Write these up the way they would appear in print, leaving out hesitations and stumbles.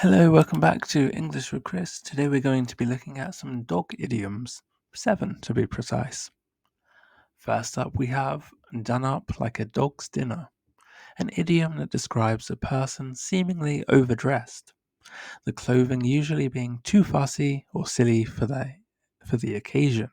Hello, welcome back to English with Chris. Today we're going to be looking at some dog idioms, 7 to be precise. First up, we have done up like a dog's dinner, an idiom that describes a person seemingly overdressed, the clothing usually being too fussy or silly for the occasion.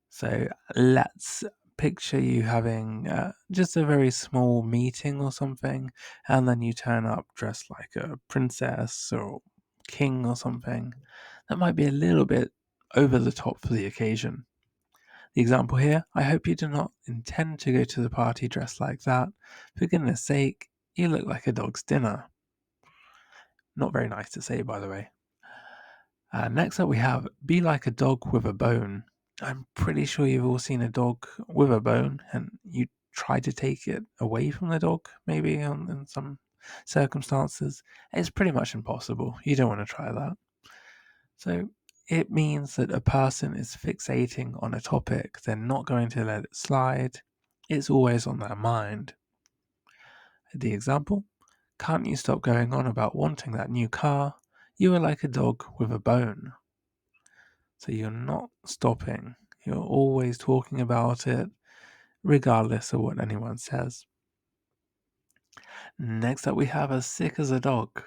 So let's picture you having just a very small meeting or something, and then you turn up dressed like a princess or king or something. That might be a little bit over the top for the occasion. The example here, I hope you do not intend to go to the party dressed like that. For goodness sake, you look like a dog's dinner. Not very nice to say, by the way. Next up, we have be like a dog with a bone. I'm pretty sure you've all seen a dog with a bone and you try to take it away from the dog, maybe in some circumstances. It's pretty much impossible. You don't want to try that. So it means that a person is fixating on a topic, they're not going to let it slide. It's always on their mind. The example, can't you stop going on about wanting that new car? You are like a dog with a bone. So you're not stopping. You're always talking about it, regardless of what anyone says. Next up, we have as sick as a dog,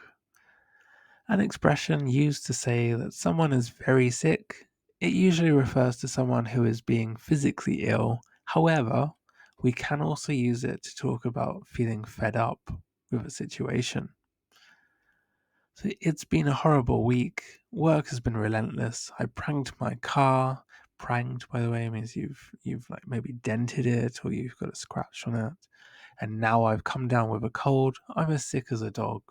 an expression used to say that someone is very sick. It usually refers to someone who is being physically ill. However, we can also use it to talk about feeling fed up with a situation. So it's been a horrible week. Work has been relentless. I pranked my car. Pranked, by the way, means you've like maybe dented it or you've got a scratch on it. And now I've come down with a cold. I'm as sick as a dog.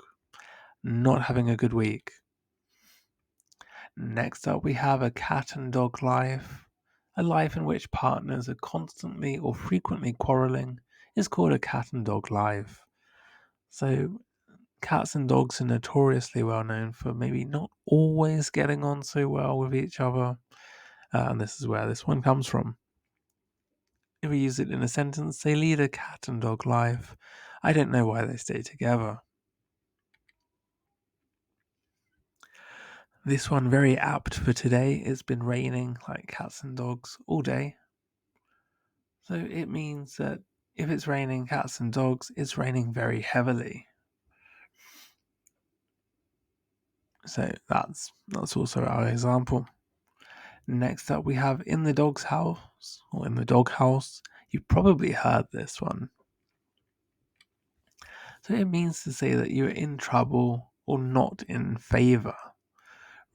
Not having a good week. Next up, we have a cat and dog life. A life in which partners are constantly or frequently quarreling is called a cat and dog life. So cats and dogs are notoriously well known for maybe not always getting on so well with each other, and this is where this one comes from. If we use it in a sentence, they lead a cat and dog life. I don't know why they stay together. This one very apt for today. It's been raining like cats and dogs all day. So it means that if it's raining cats and dogs, it's raining very heavily. So that's also our example. Next up, we have in the dog's house, or in the dog house. You've probably heard this one. So it means to say that you're in trouble or not in favor,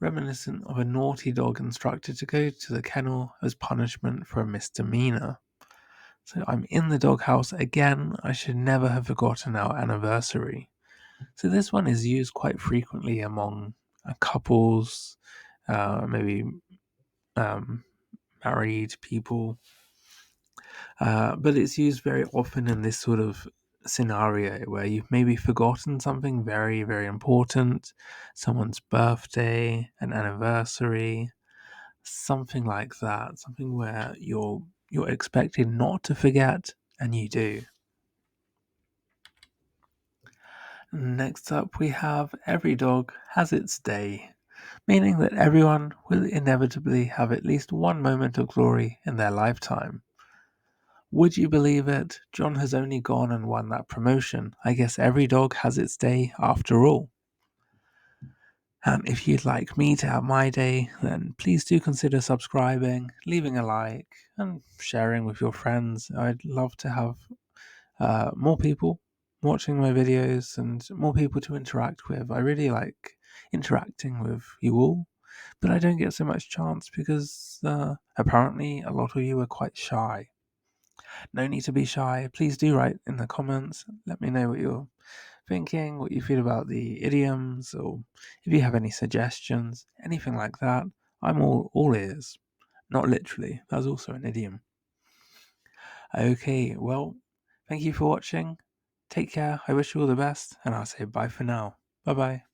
reminiscent of a naughty dog instructed to go to the kennel as punishment for a misdemeanor. So I'm in the doghouse again. I should never have forgotten our anniversary. So this one is used quite frequently among couples, maybe married people, but it's used very often in this sort of scenario where you've maybe forgotten something very, very important, someone's birthday, an anniversary, something like that, something where you're expected not to forget and you do. Next up, we have every dog has its day, meaning that everyone will inevitably have at least one moment of glory in their lifetime. Would you believe it? John has only gone and won that promotion. I guess every dog has its day after all. And if you'd like me to have my day, then please do consider subscribing, leaving a like, and sharing with your friends. I'd love to have more people watching my videos and more people to interact with. I really like interacting with you all, but I don't get so much chance because apparently a lot of you are quite shy. No need to be shy. Please do write in the comments. Let me know what you're thinking, what you feel about the idioms, or if you have any suggestions, anything like that. I'm all ears. Not literally. That's also an idiom. Okay, well, thank you for watching. Take care. I wish you all the best, and I'll say bye for now. Bye bye.